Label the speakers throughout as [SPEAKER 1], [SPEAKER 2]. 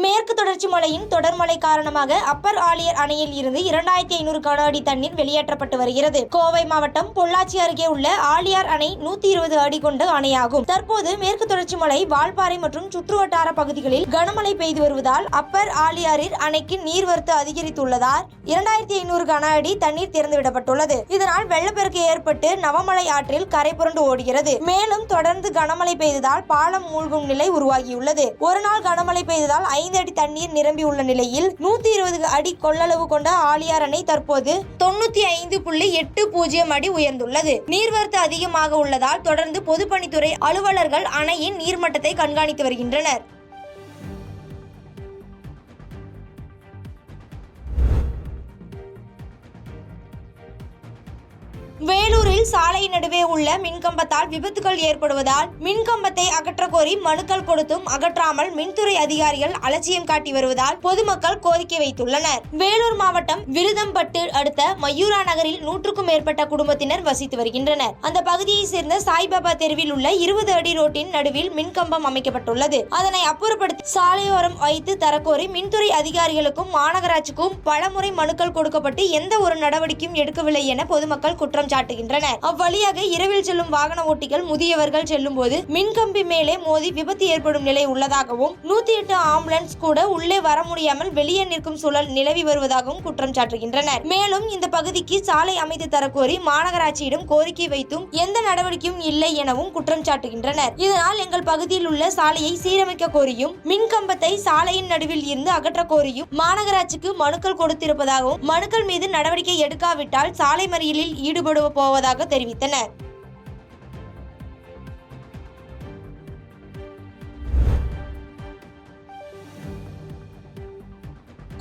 [SPEAKER 1] மேற்கு தொடர்ச்சி மலையின் தொடர்மழை காரணமாக அப்பர் ஆழியார் அணையில் இருந்து 2500 கன அடி தண்ணீர் வெளியேற்றப்பட்டு வருகிறது. கோவை மாவட்டம் பொள்ளாச்சி அருகே உள்ள ஆழியார் அணை 120 அடி கொண்ட அணையாகும். தற்போது மேற்கு தொடர்ச்சி மலை, வால்பாறை மற்றும் சுற்றுவட்டார பகுதிகளில் கனமழை பெய்து வருவதால் அப்பர் ஆழியாரில் அணைக்கு நீர்வரத்து அதிகரித்துள்ளதால் 2500 கன அடி தண்ணீர் திறந்துவிடப்பட்டுள்ளது. இதனால் வெள்ளப்பெருக்கு ஏற்பட்டு நவமலை ஆற்றில் கரை புரண்டு ஓடுகிறது. மேலும் தொடர்ந்து கனமழை பெய்ததால் பாலம் மூழ்கும் நிலை உருவாகியுள்ளது. ஒரு நாள் கனமழை பெய்ததால் 5 அடி தண்ணீர் நிரம்பியுள்ள நிலையில் 120 அடி கொள்ளளவு கொண்ட ஆழியார் அணை தற்போது 95.80 அடி உயர்ந்துள்ளது. நீர்வரத்து அதிகமாக உள்ளதால் தொடர்ந்து பொதுப்பணித்துறை அலுவலர்கள் அணையின் நீர்மட்டத்தை கண்காணித்து வருகின்றனர். வேலூரில் சாலை நடுவே உள்ள மின்கம்பத்தால் விபத்துகள் ஏற்படுவதால் மின்கம்பத்தை அகற்ற கோரி மனுக்கள் கொடுத்தும் அகற்றாமல் மின்துறை அதிகாரிகள் அலட்சியம் காட்டி வருவதால் பொதுமக்கள் கோரிக்கை வைத்துள்ளனர். வேலூர் மாவட்டம் விருதம்பட்டு அடுத்த மயூரா நகரில் 100க்கும் மேற்பட்ட குடும்பத்தினர் வசித்து வருகின்றனர். அந்த பகுதியை சேர்ந்த சாய்பாபா தெருவில் உள்ள 20 அடி ரோட்டின் நடுவில் மின்கம்பம் அமைக்கப்பட்டுள்ளது. அதனை அப்புறப்படுத்தி சாலையோரம் வைத்து தரக்கோரி மின்துறை அதிகாரிகளுக்கும் மாநகராட்சிக்கும் பலமுறை மனுக்கள் கொடுக்கப்பட்டு எந்த ஒரு நடவடிக்கையும் எடுக்கவில்லை என பொதுமக்கள் குற்றம் சாட்டுகின்றனர். அவ்வழியாக இரவில் செல்லும் வாகன ஓட்டிகள், முதியவர்கள் செல்லும் போது மின்கம்பி மேலே மோதி விபத்து ஏற்படும் நிலை உள்ளதாகவும் 108 ஆம்புலன்ஸ் கூட உள்ளே வர முடியாமல் வெளியே நிற்கும் சூழல் நிலவி வருவதாகவும் குற்றம் சாட்டுகின்றனர். மேலும் இந்த பகுதிக்கு சாலை அமைத்து தரக்கோரி மாநகராட்சியிடம் கோரிக்கை வைத்தும் எந்த நடவடிக்கையும் இல்லை எனவும் குற்றம் சாட்டுகின்றனர். இதனால் எங்கள் பகுதியில் உள்ள சாலையை சீரமைக்க கோரியும் மின்கம்பத்தை சாலையின் நடுவில் இருந்து அகற்ற கோரியும் மாநகராட்சிக்கு மனுக்கள் கொடுத்திருப்பதாகவும் மனுக்கள் மீது நடவடிக்கை எடுக்காவிட்டால் சாலை மறியலில் ஈடுபட போவதாக தெரிவித்தனர்.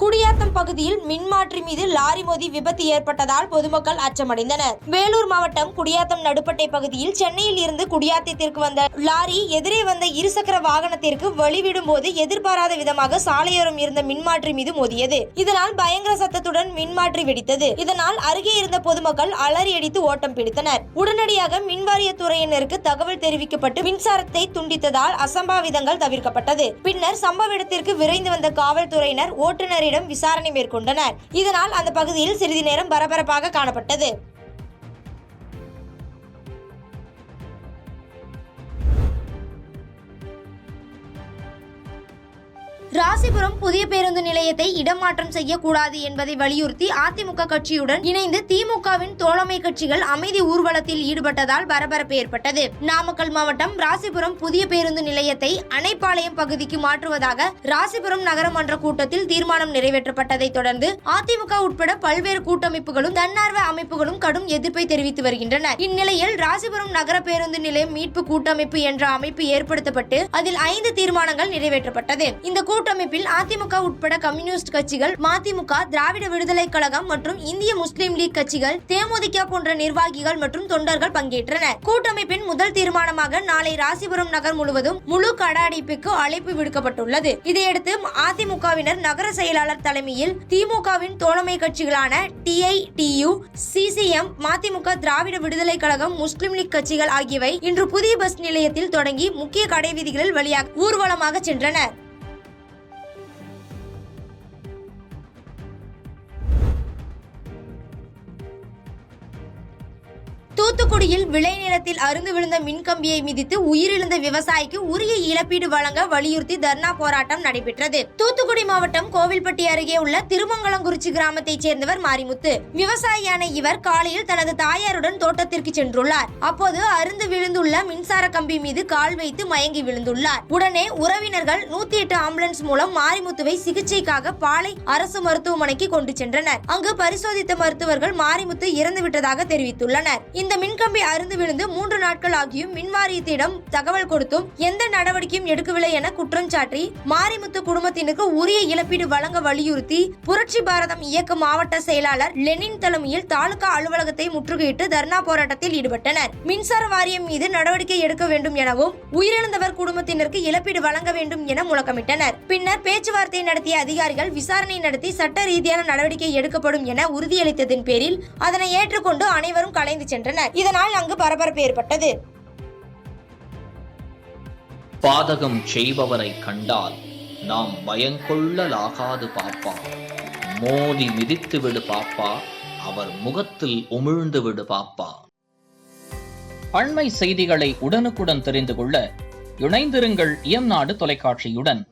[SPEAKER 1] குடியாத்தம் பகுதியில் மின்மாற்றி மீது லாரி மோதி விபத்து ஏற்பட்டதால் பொதுமக்கள் அச்சமடைந்தனர். வேலூர் மாவட்டம் குடியாத்தம் நடுப்பட்டை பகுதியில் சென்னையில் இருந்து குடியாத்தத்திற்கு வந்த லாரி எதிரே வந்த இருசக்கர வாகனத்திற்கு வழிவிடும் போது எதிர்பாராத விதமாக சாலையோரம் இருந்த மின்மாற்றி மீது மோதியது. இதனால் பயங்கர சத்தத்துடன் மின்மாற்றி வெடித்தது. இதனால் அருகே இருந்த பொதுமக்கள் அலறி அடித்து ஓட்டம் பிடித்தனர். உடனடியாக மின்வாரிய துறையினருக்கு தகவல் தெரிவிக்கப்பட்டு மின்சாரத்தை துண்டித்ததால் அசம்பாவிதங்கள் தவிர்க்கப்பட்டது. பின்னர் சம்பவ இடத்திற்கு விரைந்து வந்த காவல்துறையினர் ஓட்டுநரிடம் விசாரணை மேற்கொண்டனர். இதனால் அந்த பகுதியில் சிறிது நேரம் பரபரப்பாக காணப்பட்டது. ராசிபுரம் புதிய பேருந்து நிலையத்தை இடமாற்றம் செய்யக்கூடாது என்பதை வலியுறுத்தி அதிமுக கட்சியுடன் இணைந்து திமுகவின் தோழமை கட்சிகள் அமைதி ஊர்வலத்தில் ஈடுபட்டதால் பரபரப்பு ஏற்பட்டது. நாமக்கல் மாவட்டம் ராசிபுரம் புதிய பேருந்து நிலையத்தை அணைப்பாளையம் பகுதிக்கு மாற்றுவதாக ராசிபுரம் நகரமன்ற கூட்டத்தில் தீர்மானம் நிறைவேற்றப்பட்டதை தொடர்ந்து அதிமுக உட்பட பல்வேறு கூட்டமைப்புகளும் தன்னார்வ அமைப்புகளும் கடும் எதிர்ப்பை தெரிவித்து வருகின்றனர். இந்நிலையில் ராசிபுரம் நகர பேருந்து நிலையம் மீட்பு கூட்டமைப்பு என்ற அமைப்பு ஏற்படுத்தப்பட்டு அதில் 5 தீர்மானங்கள் நிறைவேற்றப்பட்டது. இந்த கூட்டமைப்பில் அதிமுக உட்பட கம்யூனிஸ்ட் கட்சிகள், மதிமுக, திராவிட விடுதலை கழகம் மற்றும் இந்திய முஸ்லிம் லீக் கட்சிகள், தேமுதிக போன்ற நிர்வாகிகள் மற்றும் தொண்டர்கள் பங்கேற்றனர். கூட்டமைப்பின் முதல் தீர்மானமாக நாளை ராசிபுரம் நகர் முழுவதும் முழு கடை அடைப்புக்கு அழைப்பு விடுக்கப்பட்டுள்ளது. இதையடுத்து அதிமுகவினர் நகர செயலாளர் தலைமையில் திமுகவின் தோழமை கட்சிகளான TITU, CCM, மதிமுக, திராவிட விடுதலை கழகம், முஸ்லிம் லீக் கட்சிகள் ஆகியவை இன்று புதிய பஸ் நிலையத்தில் தொடங்கி முக்கிய கடை வீதிகளில் வழியாக ஊர்வலமாக சென்றனர். தூத்துக்குடியில் விளைநிலத்தில் அருந்து விழுந்த மின்கம்பியை மிதித்து உயிரிழந்த விவசாயிக்கு உரிய இழப்பீடு வழங்க வலியுறுத்தி தர்ணா போராட்டம் நடைபெற்றது. தூத்துக்குடி மாவட்டம் கோவில்பட்டி அருகே உள்ள திருமங்கலங்குறிச்சி கிராமத்தைச் சேர்ந்தவர் மாரிமுத்து. விவசாயியான இவர் காலையில் தனது தாயாருடன் தோட்டத்திற்கு சென்றுள்ளார். அப்போது அருந்து விழுந்துள்ள மின்சார கம்பி மீது கால் வைத்து மயங்கி விழுந்துள்ளார். உடனே உறவினர்கள் 108 ஆம்புலன்ஸ் மூலம் மாரிமுத்துவை சிகிச்சைக்காக பாளை அரசு மருத்துவமனைக்கு கொண்டு சென்றனர். அங்கு பரிசோதித்த மருத்துவர்கள் மாரிமுத்து இறந்துவிட்டதாக தெரிவித்துள்ளனர். இந்த இந்த மின்கம்பி அருந்து விழுந்து 3 நாட்கள் ஆகியும் மின்வாரியத்திடம் தகவல் கொடுத்தும் எந்த நடவடிக்கையும் எடுக்கவில்லை என குற்றம் சாட்டி மாரிமுத்து குடும்பத்தினருக்கு உரிய இழப்பீடு வழங்க வலியுறுத்தி புரட்சி பாரதம் இயக்க மாவட்ட செயலாளர் லெனின் தலைமையில் தாலுகா அலுவலகத்தை முற்றுகையிட்டு தர்ணா போராட்டத்தில் ஈடுபட்டனர். மின்சார வாரியம் மீது நடவடிக்கை எடுக்க வேண்டும் எனவும் உயிரிழந்தவர் குடும்பத்தினருக்கு இழப்பீடு வழங்க வேண்டும் என முழக்கமிட்டனர். பின்னர் பேச்சுவார்த்தை நடத்திய அதிகாரிகள் விசாரணை நடத்தி சட்ட ரீதியான நடவடிக்கை எடுக்கப்படும் என உறுதியளித்ததின் பேரில் அதனை ஏற்றுக்கொண்டு அனைவரும் கலைந்து சென்றனர். இதனால் அங்கு பரபரப்பு ஏற்பட்டது.
[SPEAKER 2] பாதகம் செய்பவரை கண்டால் நாம் பயங்கொள்ளலாகாது பாப்பா, மோதி மிதித்து விடு பாப்பா, அவர் முகத்தில் உமிழ்ந்து விடு பாப்பா. அண்மை செய்திகளை உடனுக்குடன் தெரிந்து கொள்ள இணைந்திருங்கள் இயம்நாடு தொலைக்காட்சியுடன்.